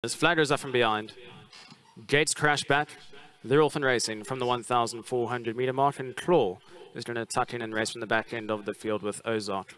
As flaggers are from behind, gates crash back. They're off and racing from the 1,400 meter mark, and Claw is going to tuck in and race from the back end of the field with Ozark.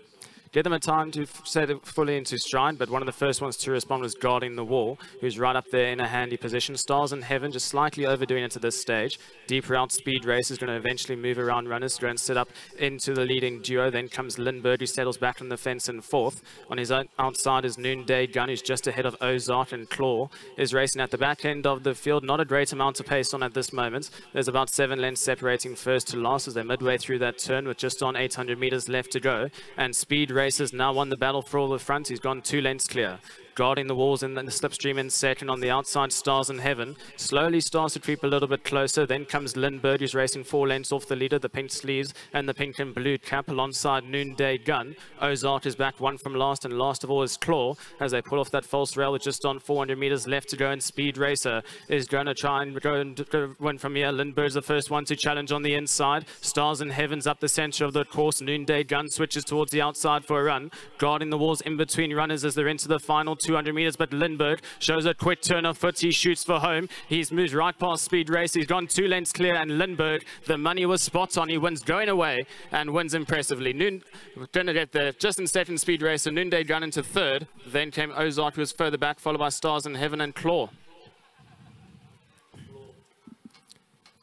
Give them a time to set it fully into stride, but one of the first ones to respond was Guarding the Wall, who's right up there in a handy position. Stars in Heaven just slightly overdoing it to this stage. Deep Route Speed Race is going to eventually move around runners, go and sit up into the leading duo. Then comes Lindbergh, who settles back on the fence in fourth. On his outside is Noonday Gun, who's just ahead of Ozark, and Claw is racing at the back end of the field. Not a great amount of pace on at this moment. There's about 7 lengths separating first to last as they're midway through that turn with just on 800 meters left to go. And Speed Race has now won the battle for all the front. He's gone 2 lengths clear. Guarding the Walls in the slipstream in second. On the outside, Stars in Heaven slowly starts to creep a little bit closer. Then comes Lindbergh, who's racing 4 lengths off the leader, the pink sleeves and the pink and blue cap alongside Noonday Gun. Ozark is back 1 from last, and last of all is Claw as they pull off that false rail with just on 400 meters left to go. And Speed Racer is going to try and go win from here. Lindbergh's the first one to challenge on the inside. Stars in Heaven's up the center of the course. Noonday Gun switches towards the outside for a run. Guarding the Walls in between runners as they're into the final 200 meters, but Lindbergh shows a quick turn of foot. He shoots for home. He's moved right past Speed Race. He's gone 2 lengths clear, and Lindbergh, the money was spot on. He wins going away and wins impressively. Going to get there just in second, Speed Racer. Noonday Gun into third. Then came Ozark, who was further back, followed by Stars in Heaven and Claw.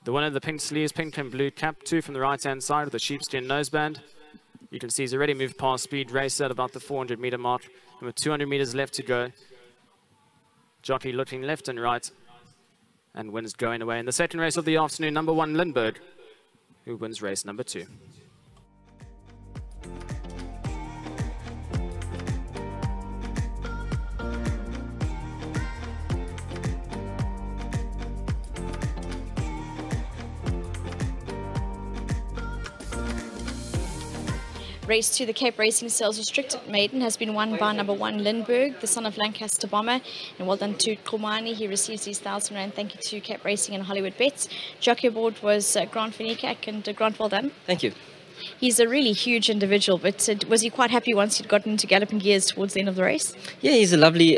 The winner of the pink sleeves, pink and blue cap, 2 from the right-hand side with the sheepskin noseband. You can see he's already moved past Speed Racer at about the 400 meter mark. And with 200 meters left to go, jockey looking left and right and wins going away in the second race of the afternoon. Number 1, Lindbergh, who wins race number 2. Race 2, the Cape Racing Sales Restricted Maiden, has been won by number 1, Lindbergh, the son of Lancaster Bomber. And well done to Khumani. He receives his 1,000 Rand. Thank you to Cape Racing and Hollywood Bets. Jockey aboard was Grant Venikak, and Grant, well done. Thank you. He's a really huge individual, but was he quite happy once he'd gotten into galloping gears towards the end of the race? Yeah, he's a lovely,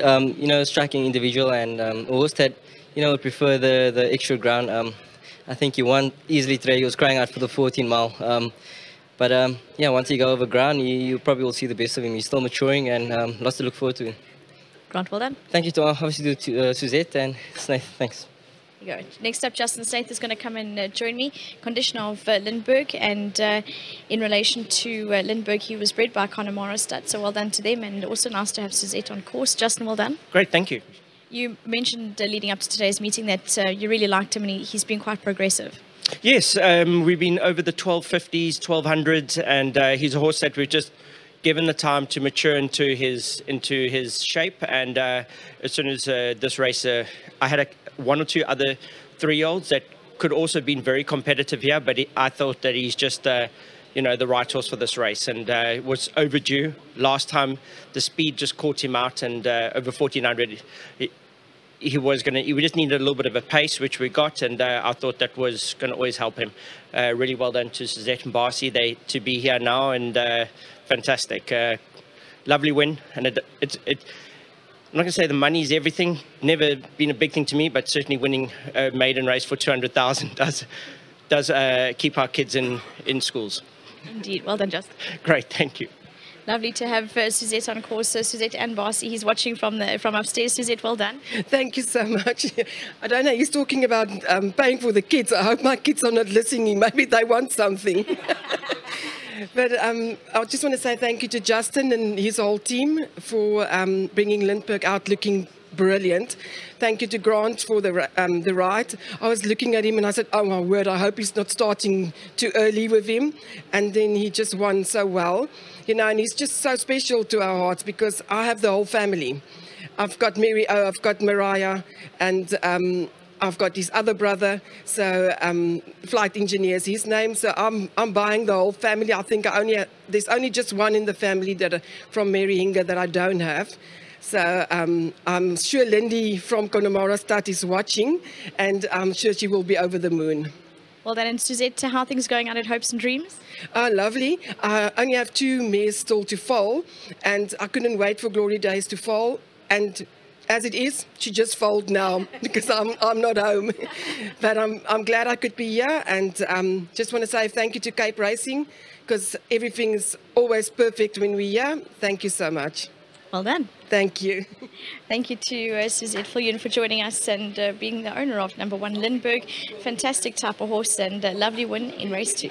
striking individual, and always that, would prefer the extra ground. I think he won easily today. He was crying out for the 14 mile. But yeah, once you go over ground, you probably will see the best of him. He's still maturing, and lots to look forward to. Grant, well done. Thank you to obviously to Suzette and Snaith. Thanks. There you go. Next up, Justin Snaith is going to come and join me. Condition of Lindbergh, and in relation to Lindbergh, he was bred by Connemara Stud, so well done to them, and also nice to have Suzette on course. Justin, well done. Great, thank you. You mentioned leading up to today's meeting that you really liked him, and he's been quite progressive. Yes, we've been over the 1250s, 1200s, and he's a horse that we've just given the time to mature into his shape. And as soon as this race, I had 1 or 2 other 3-year-olds that could also have been very competitive here, but I thought that he's just the right horse for this race, and was overdue. Last time the speed just caught him out, and over 1400 we just needed a little bit of a pace, which we got, and I thought that was going to always help him. Really well done to Suzette and Barcy to be here now, and fantastic. Lovely win, and I'm not going to say the money's everything. Never been a big thing to me, but certainly winning a maiden race for 200,000 does keep our kids in schools. Indeed. Well done, Justin. Great, thank you. Lovely to have Suzette on course. Suzette and Barcy, he's watching from upstairs. Suzette, well done. Thank you so much. I don't know, he's talking about paying for the kids. I hope my kids are not listening. Maybe they want something. But I just want to say thank you to Justin and his whole team for bringing Lindbergh out looking brilliant. Thank you to Grant for the ride. I was looking at him and I said, oh my word, I hope he's not starting too early with him. And then he just won so well. And he's just so special to our hearts because I have the whole family. I've got Mary, I've got Mariah, and I've got his other brother, so flight engineer is his name. So I'm buying the whole family. I think there's only just one in the family from Mary Hinger that I don't have. So I'm sure Lindy from Connemara Stud is watching, and I'm sure she will be over the moon. Well done. And Suzette, how are things going out at Hopes and Dreams? Lovely. I only have 2 mares still to foal, and I couldn't wait for Glory Days to foal. And as it is, she just fold now because I'm not home. But I'm glad I could be here, and just want to say thank you to Cape Racing, because everything is always perfect when we're here. Thank you so much. Well done. Thank you. Thank you to Suzette Viljoen for joining us and being the owner of number 1 Lindbergh. Fantastic type of horse and a lovely win in race 2.